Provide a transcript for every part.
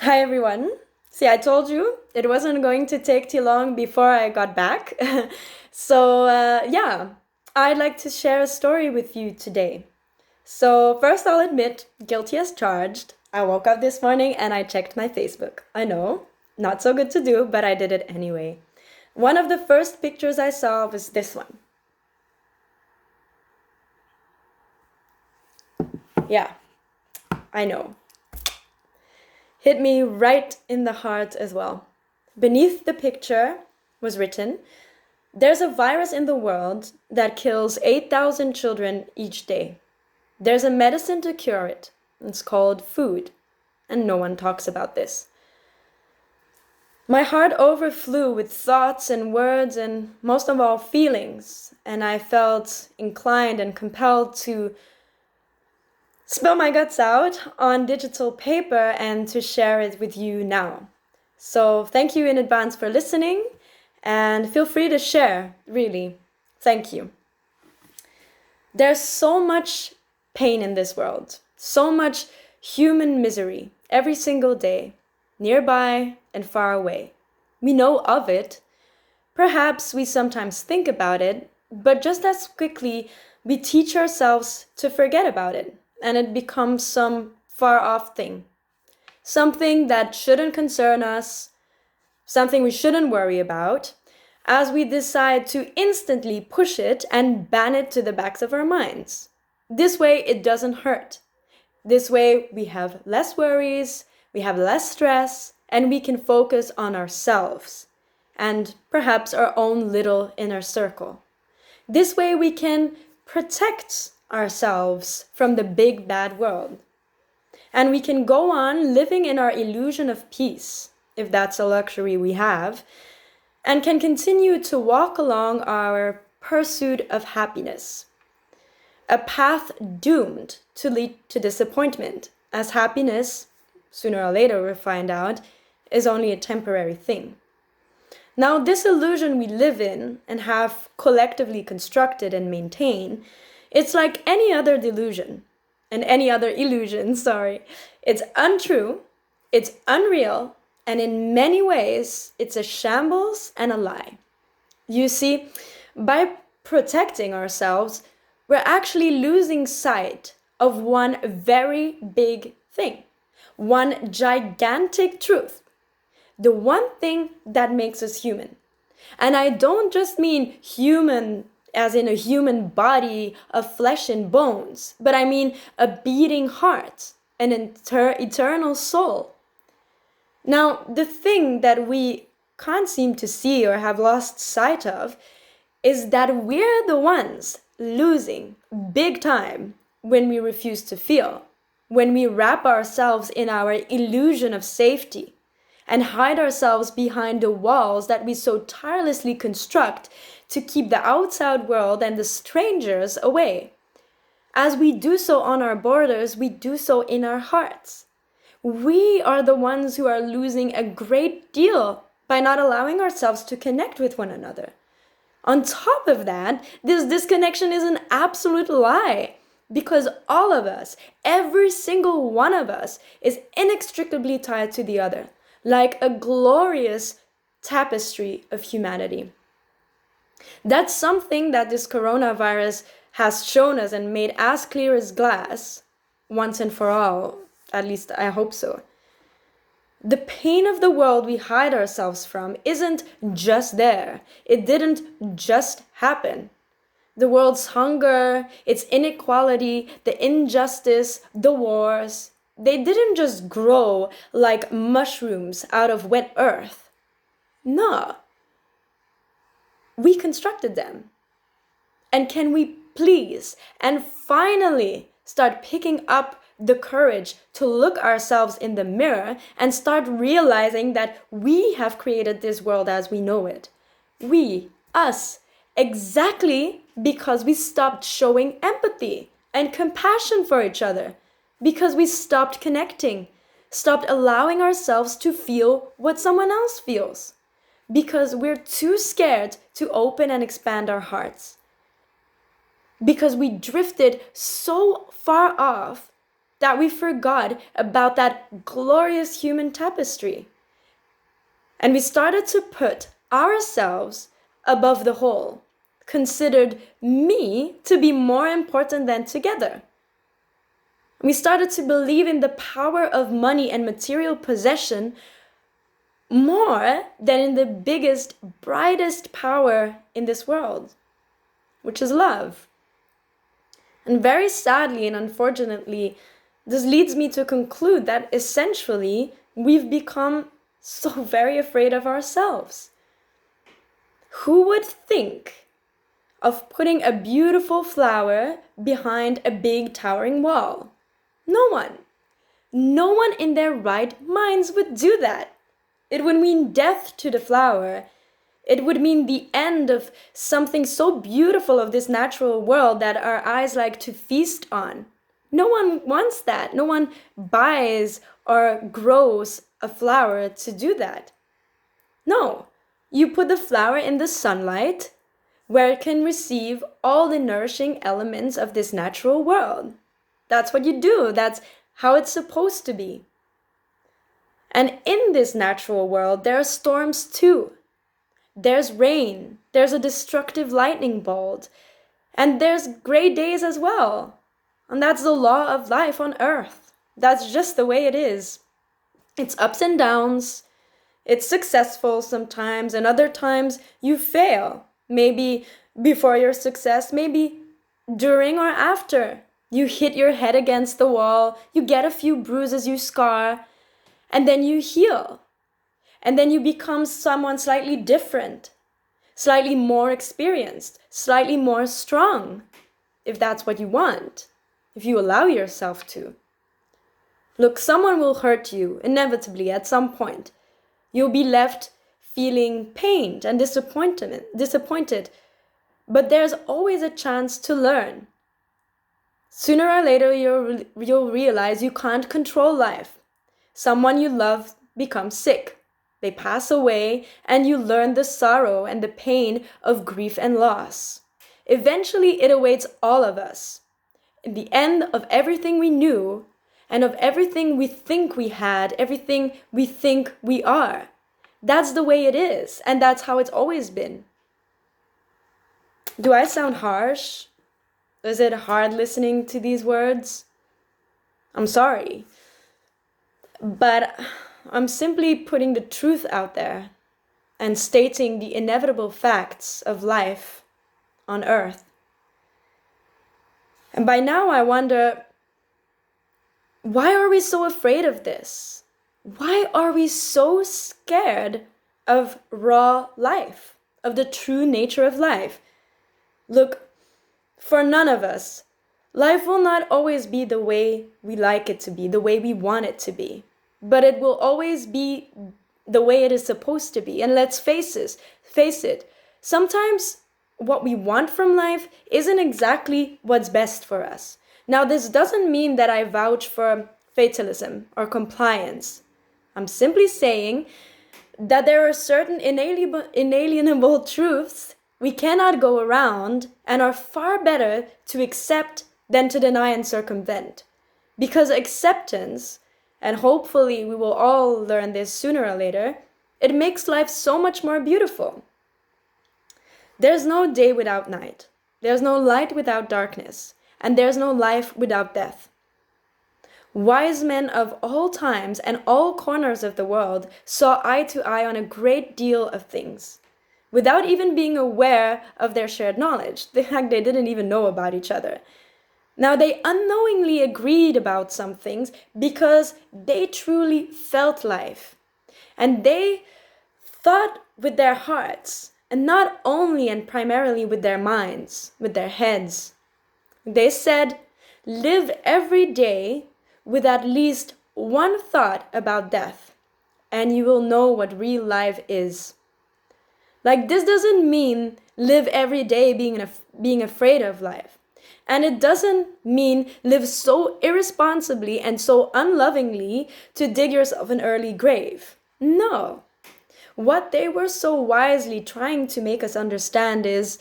Hi everyone. See, I told you it wasn't going to take too long before I got back. Yeah, I'd like to share a story with you today. So, first, I'll admit, guilty as charged. I woke up this morning and I checked my Facebook. I know, not so good to do, but I did it anyway. One of the first pictures I saw was this one. Yeah, I know. Hit me right in the heart as well. Beneath the picture was written, "There's a virus in the world that kills 8,000 children each day. There's a medicine to cure it. It's called food. And no one talks about this." My heart overflew with thoughts and words and most of all feelings, and I felt inclined and compelled to spill my guts out on digital paper and to share it with you now. So thank you in advance for listening and feel free to share, really. Thank you. There's so much pain in this world, so much human misery every single day, nearby and far away. We know of it. Perhaps we sometimes think about it, but just as quickly we teach ourselves to forget about it, and it becomes some far-off thing. Something that shouldn't concern us, something we shouldn't worry about, as we decide to instantly push it and ban it to the backs of our minds. This way it doesn't hurt. This way we have less worries, we have less stress, and we can focus on ourselves and perhaps our own little inner circle. This way we can protect ourselves from the big bad world. And we can go on living in our illusion of peace, if that's a luxury we have, and can continue to walk along our pursuit of happiness. A path doomed to lead to disappointment, as happiness, sooner or later we'll find out, is only a temporary thing. Now, this illusion we live in and have collectively constructed and maintained, it's like any other delusion, and any other illusion, sorry. It's untrue, it's unreal, and in many ways, it's a shambles and a lie. You see, by protecting ourselves, we're actually losing sight of one very big thing, one gigantic truth, the one thing that makes us human. And I don't just mean human as in a human body of flesh and bones, but I mean a beating heart, an eternal soul. Now, the thing that we can't seem to see or have lost sight of is that we're the ones losing big time when we refuse to feel, when we wrap ourselves in our illusion of safety and hide ourselves behind the walls that we so tirelessly construct to keep the outside world and the strangers away. As we do so on our borders, we do so in our hearts. We are the ones who are losing a great deal by not allowing ourselves to connect with one another. On top of that, this disconnection is an absolute lie, because all of us, every single one of us, is inextricably tied to the other, like a glorious tapestry of humanity. That's something that this coronavirus has shown us and made as clear as glass, once and for all, at least I hope so. The pain of the world we hide ourselves from isn't just there. It didn't just happen. The world's hunger, its inequality, the injustice, the wars, they didn't just grow like mushrooms out of wet earth. No. We constructed them. And can we please and finally start picking up the courage to look ourselves in the mirror and start realizing that we have created this world as we know it. We, us, exactly because we stopped showing empathy and compassion for each other, because we stopped connecting, stopped allowing ourselves to feel what someone else feels, because we're too scared to open and expand our hearts. Because we drifted so far off that we forgot about that glorious human tapestry. And we started to put ourselves above the whole, considered me to be more important than together. We started to believe in the power of money and material possession more than in the biggest, brightest power in this world, which is love. And very sadly and unfortunately, this leads me to conclude that essentially we've become so very afraid of ourselves. Who would think of putting a beautiful flower behind a big towering wall? No one. No one in their right minds would do that. It would mean death to the flower. It would mean the end of something so beautiful of this natural world that our eyes like to feast on. No one wants that. No one buys or grows a flower to do that. No, you put the flower in the sunlight where it can receive all the nourishing elements of this natural world. That's what you do. That's how it's supposed to be. And in this natural world, there are storms too. There's rain, there's a destructive lightning bolt, and there's gray days as well. And that's the law of life on Earth. That's just the way it is. It's ups and downs. It's successful sometimes, and other times you fail. Maybe before your success, maybe during or after. You hit your head against the wall, you get a few bruises, you scar, and then you heal. And then you become someone slightly different, slightly more experienced, slightly more strong, if that's what you want, if you allow yourself to. Look, someone will hurt you, inevitably, at some point. You'll be left feeling pained and disappointed, but there's always a chance to learn. Sooner or later, you'll realize you can't control life. Someone you love becomes sick. They pass away, and you learn the sorrow and the pain of grief and loss. Eventually, it awaits all of us. In the end of everything we knew, and of everything we think we had, everything we think we are. That's the way it is, and that's how it's always been. Do I sound harsh? Is it hard listening to these words? I'm sorry. But I'm simply putting the truth out there and stating the inevitable facts of life on Earth. And by now I wonder, why are we so afraid of this? Why are we so scared of raw life, of the true nature of life? Look, for none of us, life will not always be the way we like it to be, the way we want it to be. But it will always be the way it is supposed to be. And let's face it, sometimes what we want from life isn't exactly what's best for us. Now, this doesn't mean that I vouch for fatalism or compliance. I'm simply saying that there are certain inalienable truths we cannot go around and are far better to accept than to deny and circumvent. Because acceptance, and hopefully we will all learn this sooner or later, it makes life so much more beautiful. There's no day without night. There's no light without darkness. And there's no life without death. Wise men of all times and all corners of the world saw eye to eye on a great deal of things, without even being aware of their shared knowledge. The fact they didn't even know about each other. Now, they unknowingly agreed about some things because they truly felt life. And they thought with their hearts, and not only and primarily with their minds, with their heads. They said, live every day with at least one thought about death, and you will know what real life is. Like, this doesn't mean live every day being afraid of life. And it doesn't mean live so irresponsibly and so unlovingly to dig yourself an early grave. No. What they were so wisely trying to make us understand is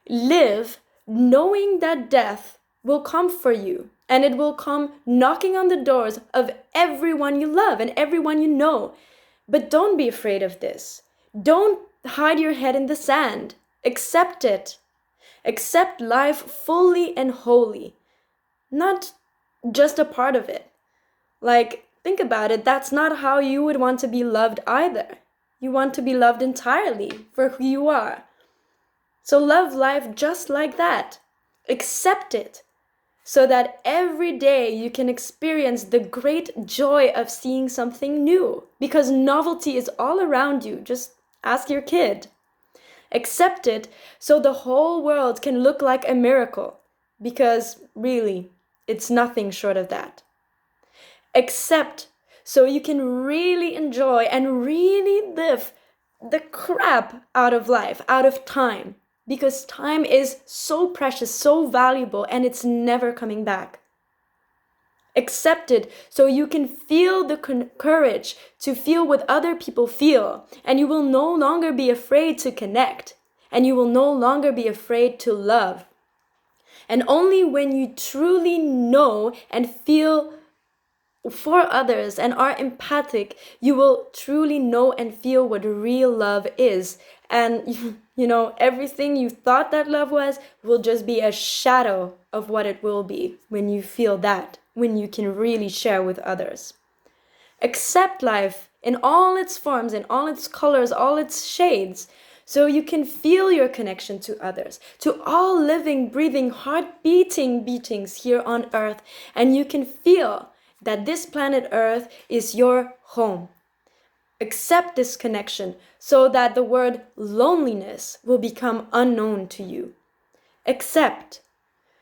live knowing that death will come for you And it will come knocking on the doors of everyone you love and everyone you know. But don't be afraid of this. Don't hide your head in the sand. Accept it. Accept life fully and wholly, not just a part of it. Like, think about it, that's not how you would want to be loved either. You want to be loved entirely for who you are. So love life just like that. Accept it so that every day you can experience the great joy of seeing something new, because novelty is all around you. Just ask your kid. Accept it so the whole world can look like a miracle, because really, it's nothing short of that. Accept so you can really enjoy and really live the crap out of life, out of time, because time is so precious, so valuable, and it's never coming back. Accept it so you can feel the courage to feel what other people feel, and you will no longer be afraid to connect, and you will no longer be afraid to love. And only when you truly know and feel for others and are empathic, you will truly know and feel what real love is. And everything you thought that love was will just be a shadow of what it will be when you feel that, when you can really share with others. Accept life in all its forms, in all its colors, all its shades, so you can feel your connection to others, to all living, breathing, heart-beating beings here on earth, and you can feel that this planet Earth is your home. Accept this connection so that the word loneliness will become unknown to you. Accept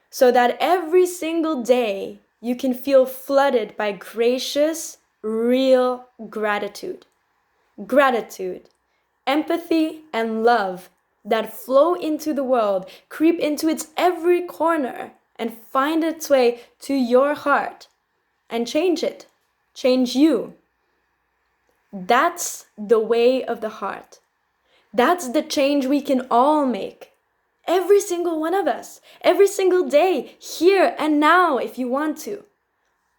so that every single day you can feel flooded by gracious, real gratitude. Gratitude, empathy, and love that flow into the world, creep into its every corner, and find its way to your heart. And change it. Change you. That's the way of the heart. That's the change we can all make. Every single one of us. Every single day. Here and now if you want to.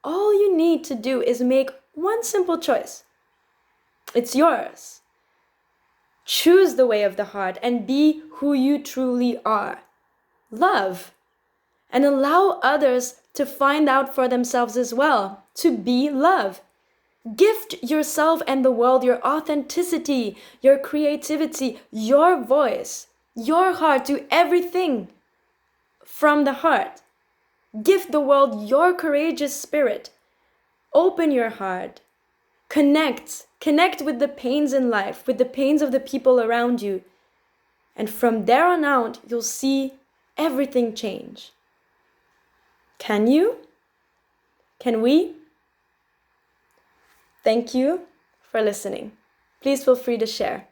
All you need to do is make one simple choice. It's yours. Choose the way of the heart and be who you truly are. Love. And allow others to find out for themselves as well, to be love. Gift yourself and the world your authenticity, your creativity, your voice, your heart, do everything from the heart. Gift the world your courageous spirit. Open your heart. Connect with the pains in life, with the pains of the people around you. And from there on out, you'll see everything change. Can you? Can we? Thank you for listening. Please feel free to share.